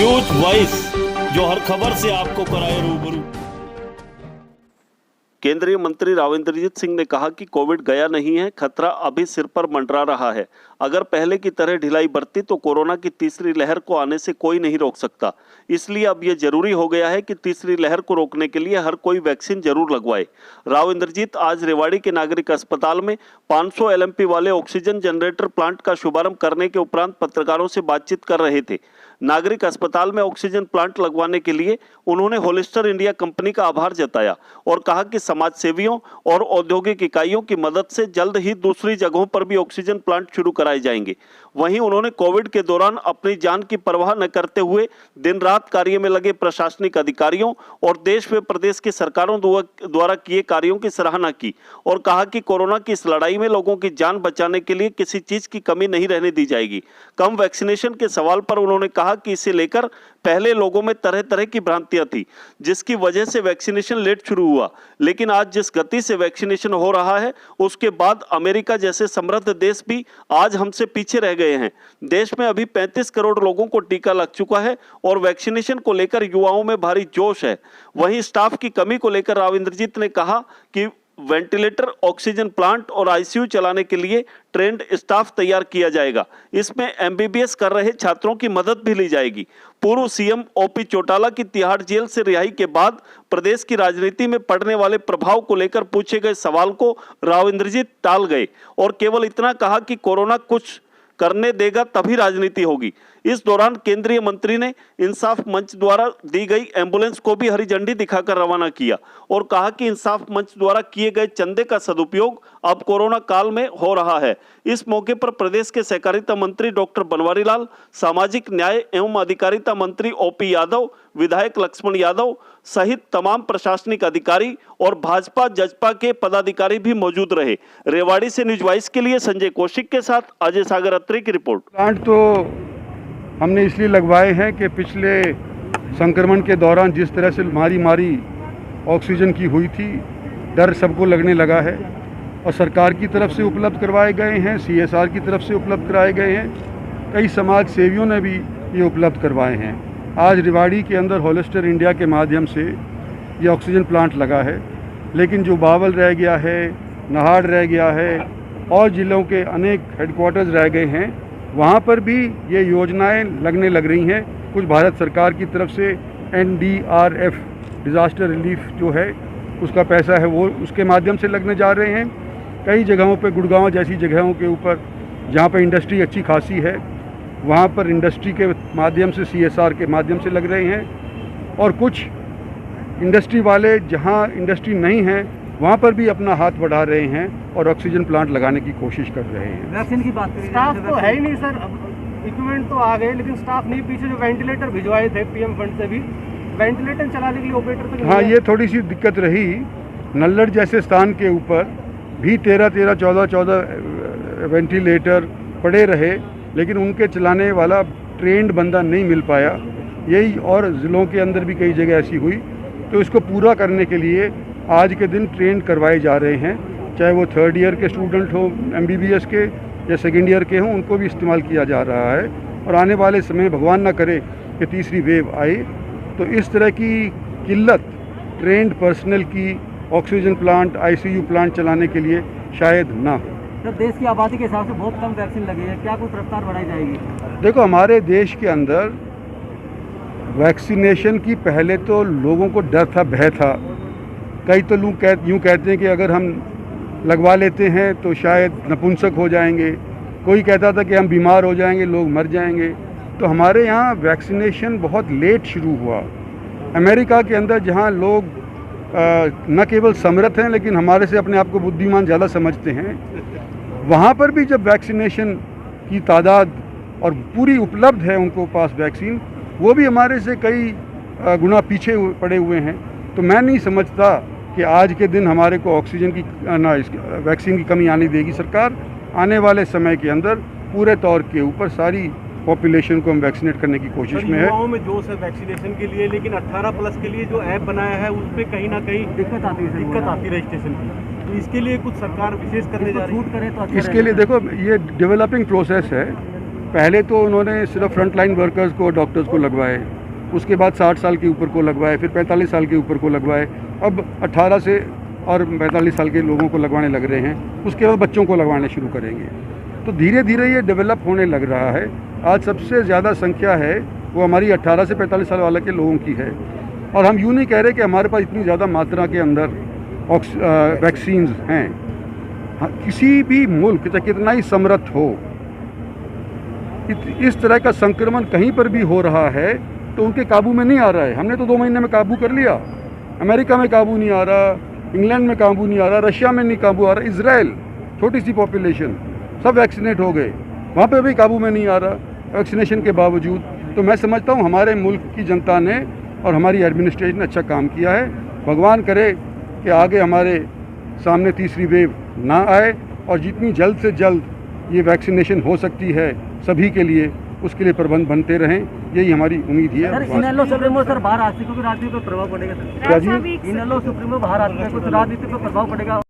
News voice, जो हर खबर से आपको कराए रूबरू। केंद्रीय मंत्री राव इंद्रजीत सिंह ने कहा कि कोविड गया नहीं है, खतरा अभी सिर पर मंडरा रहा है। अगर पहले की तरह ढिलाई बरती तो कोरोना की तीसरी लहर को आने से कोई नहीं रोक सकता। इसलिए अब यह जरूरी हो गया है कि तीसरी लहर को रोकने के लिए हर कोई वैक्सीन जरूर लगवाए। राव इंद्रजीत आज रेवाड़ी के नागरिक अस्पताल में 500 LMP वाले ऑक्सीजन जनरेटर प्लांट का शुभारंभ करने के उपरांत पत्रकारों से बातचीत कर रहे थे। नागरिक अस्पताल में ऑक्सीजन प्लांट लगवाने के लिए उन्होंने होलिस्टर इंडिया कंपनी का आभार जताया और कहा कि समाज सेवियों और औद्योगिक इकाइयों की मदद से जल्द ही दूसरी जगहों पर भी ऑक्सीजन प्लांट शुरू कराए जाएंगे। वहीं उन्होंने कोविड के दौरान अपनी जान की परवाह न करते हुए दिन रात कार्य में लगे प्रशासनिक अधिकारियों और देश व प्रदेश की सरकारों द्वारा किए कार्यों की सराहना की और कहा कि कोरोना की इस लड़ाई में लोगों की जान बचाने के लिए किसी चीज की कमी नहीं रहने दी जाएगी। कम वैक्सीनेशन के सवाल पर उन्होंने कहा कि इसे लेकर पहले लोगों में तरह तरह की भ्रांतियां थी, जिसकी वजह से वैक्सीनेशन लेट शुरू हुआ, लेकिन आज जिस गति से वैक्सीनेशन हो रहा है उसके बाद अमेरिका जैसे समृद्ध देश भी आज हमसे पीछे रह गए हैं। देश में अभी 35 करोड़ लोगों को टीका लग चुका है और वैक्सीनेशन को लेकर युवाओं में भारी जोश है। वहीं स्टाफ की कमी को लेकर राव इंद्रजीत ने कहा कि वेंटिलेटर, ऑक्सीजन प्लांट और आईसीयू चलाने के लिए ट्रेंड स्टाफ तैयार किया जाएगा। इसमें MBBS कर रहे छात्रों की मदद भी ली जाएगी। पूर्व CM OP चौटाला की तिहाड़ जेल से रिहाई के बाद प्रदेश की राजनीति में पड़ने वाले प्रभाव को लेकर पूछे गए सवाल को राव इंद्रजीत टाल गए और केवल इतना कहा कि कोरोना कुछ करने देगा तभी राजनीति होगी। इस दौरान केंद्रीय मंत्री ने इंसाफ मंच द्वारा दी गई एम्बुलेंस को भी हरी झंडी दिखाकर रवाना किया और कहा कि इंसाफ मंच द्वारा किए गए चंदे का सदुपयोग अब कोरोना काल में हो रहा है। इस मौके पर प्रदेश के सहकारिता मंत्री डॉक्टर बनवारी लाल, सामाजिक न्याय एवं अधिकारिता मंत्री OP यादव, विधायक लक्ष्मण यादव सहित तमाम प्रशासनिक अधिकारी और भाजपा जजपा के पदाधिकारी भी मौजूद रहे। रेवाड़ी से न्यूज वॉइस के लिए संजय कौशिक के साथ अजय सागर अत्री की रिपोर्ट। प्लांट तो हमने इसलिए लगवाए हैं कि पिछले संक्रमण के दौरान जिस तरह से मारी ऑक्सीजन की हुई थी, डर सबको लगने लगा है और सरकार की तरफ से उपलब्ध करवाए गए हैं, CSR की तरफ से उपलब्ध कराए गए हैं, कई समाज सेवियों ने भी ये उपलब्ध करवाए हैं। आज रेवाड़ी के अंदर होलिस्टर इंडिया के माध्यम से ये ऑक्सीजन प्लांट लगा है, लेकिन जो बावल रह गया है, नाहड़ रह गया है और ज़िलों के अनेक हेडक्वार्टर्स रह गए हैं, वहाँ पर भी ये योजनाएं लगने लग रही हैं। कुछ भारत सरकार की तरफ से NDRF डिज़ास्टर रिलीफ जो है उसका पैसा है वो उसके माध्यम से लगने जा रहे हैं। कई जगहों पे गुड़गांव जैसी जगहों के ऊपर जहाँ पर इंडस्ट्री अच्छी खासी है वहाँ पर इंडस्ट्री के माध्यम से CSR के माध्यम से लग रहे हैं और कुछ इंडस्ट्री वाले जहाँ इंडस्ट्री नहीं है वहाँ पर भी अपना हाथ बढ़ा रहे हैं और ऑक्सीजन प्लांट लगाने की कोशिश कर रहे हैं। वैक्सीन की बात करें, स्टाफ तो है ही नहीं सर, इक्विपमेंट तो आ गए लेकिन स्टाफ नहीं। पीछे जो वेंटिलेटर भिजवाए थे PM फंड से भी, वेंटिलेटर चलाने के लिए ऑपरेटर तो हाँ, ये थोड़ी सी दिक्कत रही। नल्लड़ जैसे स्थान के ऊपर भी 13-13, 14-14 वेंटिलेटर पड़े रहे, लेकिन उनके चलाने वाला ट्रेंड बंदा नहीं मिल पाया। यही और ज़िलों के अंदर भी कई जगह ऐसी हुई, तो इसको पूरा करने के लिए आज के दिन ट्रेन करवाए जा रहे हैं, चाहे वो 3rd ईयर के स्टूडेंट हो MBBS के या 2nd ईयर के हों, उनको भी इस्तेमाल किया जा रहा है। और आने वाले समय भगवान ना करे कि तीसरी वेव आए तो इस तरह की किल्लत ट्रेंड पर्सनल की ऑक्सीजन प्लांट, ICU प्लांट चलाने के लिए शायद ना हो। जब देश की आबादी के हिसाब से बहुत कम वैक्सीन लगी है, क्या कुछ रफ्तार बढ़ाई जाएगी? देखो, हमारे देश के अंदर वैक्सीनेशन की पहले तो लोगों को डर था, भय था। कई तो लोग यूँ कहते हैं कि अगर हम लगवा लेते हैं तो शायद नपुंसक हो जाएंगे, कोई कहता था कि हम बीमार हो जाएंगे, लोग मर जाएंगे। तो हमारे यहाँ वैक्सीनेशन बहुत लेट शुरू हुआ। अमेरिका के अंदर जहाँ लोग न केवल समर्थ हैं लेकिन हमारे से अपने आप को बुद्धिमान ज़्यादा समझते हैं, वहाँ पर भी जब वैक्सीनेशन की तादाद और पूरी उपलब्ध है उनको पास वैक्सीन, वो भी हमारे से कई गुना पीछे पड़े हुए हैं। तो मैं नहीं समझता कि आज के दिन हमारे को ऑक्सीजन की वैक्सीन की कमी आने देगी सरकार। आने वाले समय के अंदर पूरे तौर के ऊपर सारी पॉपुलेशन को हम वैक्सीनेट करने की कोशिश में है। युवाओं में जोश है वैक्सीनेशन के लिए, लेकिन 18+ के लिए जो ऐप बनाया है उस पर कहीं ना कहीं दिक्कत आती है रजिस्ट्रेशन की। तो इसके लिए कुछ सरकार विशेष करने जा रही है, छूट करे तो अच्छा इसके लिए देखो, ये डेवलपिंग प्रोसेस है। पहले तो उन्होंने सिर्फ फ्रंट लाइन वर्कर्स को, डॉक्टर्स को लगवाए, उसके बाद 60 साल के ऊपर को लगवाए, फिर 45 साल के ऊपर को लगवाए, अब 18 से और 45 साल के लोगों को लगवाने लग रहे हैं, उसके बाद बच्चों को लगवाने शुरू करेंगे। तो धीरे धीरे ये डेवलप होने लग रहा है। आज सबसे ज़्यादा संख्या है वो हमारी 18 से 45 साल वाले के लोगों की है, और हम यूँ नहीं कह रहे कि हमारे पास इतनी ज़्यादा मात्रा के अंदर वैक्सीन्स हैं। हाँ, किसी भी मुल्क चाहे कितना ही समृद्ध हो, इस तरह का संक्रमण कहीं पर भी हो रहा है तो उनके काबू में नहीं आ रहा है। हमने तो 2 महीने में काबू कर लिया, अमेरिका में काबू नहीं आ रहा, इंग्लैंड में काबू नहीं आ रहा, रशिया में नहीं काबू आ रहा, इजराइल छोटी सी पॉपुलेशन सब वैक्सीनेट हो गए, वहाँ पे भी काबू में नहीं आ रहा वैक्सीनेशन के बावजूद। तो मैं समझता हूँ हमारे मुल्क की जनता ने और हमारी एडमिनिस्ट्रेशन ने अच्छा काम किया है। भगवान करे कि आगे हमारे सामने तीसरी वेव ना आए और जितनी जल्द से जल्द ये वैक्सीनेशन हो सकती है सभी के लिए, उसके लिए प्रबंध बनते रहें, यही हमारी उम्मीद है। सर इनेलो सुप्रीमो सर बाहर राजनीति को प्रभाव पड़ेगा सर? क्या जी? इनेलो सुप्रीमो बाहर राजनीति को राजनीति पर प्रभाव पड़ेगा?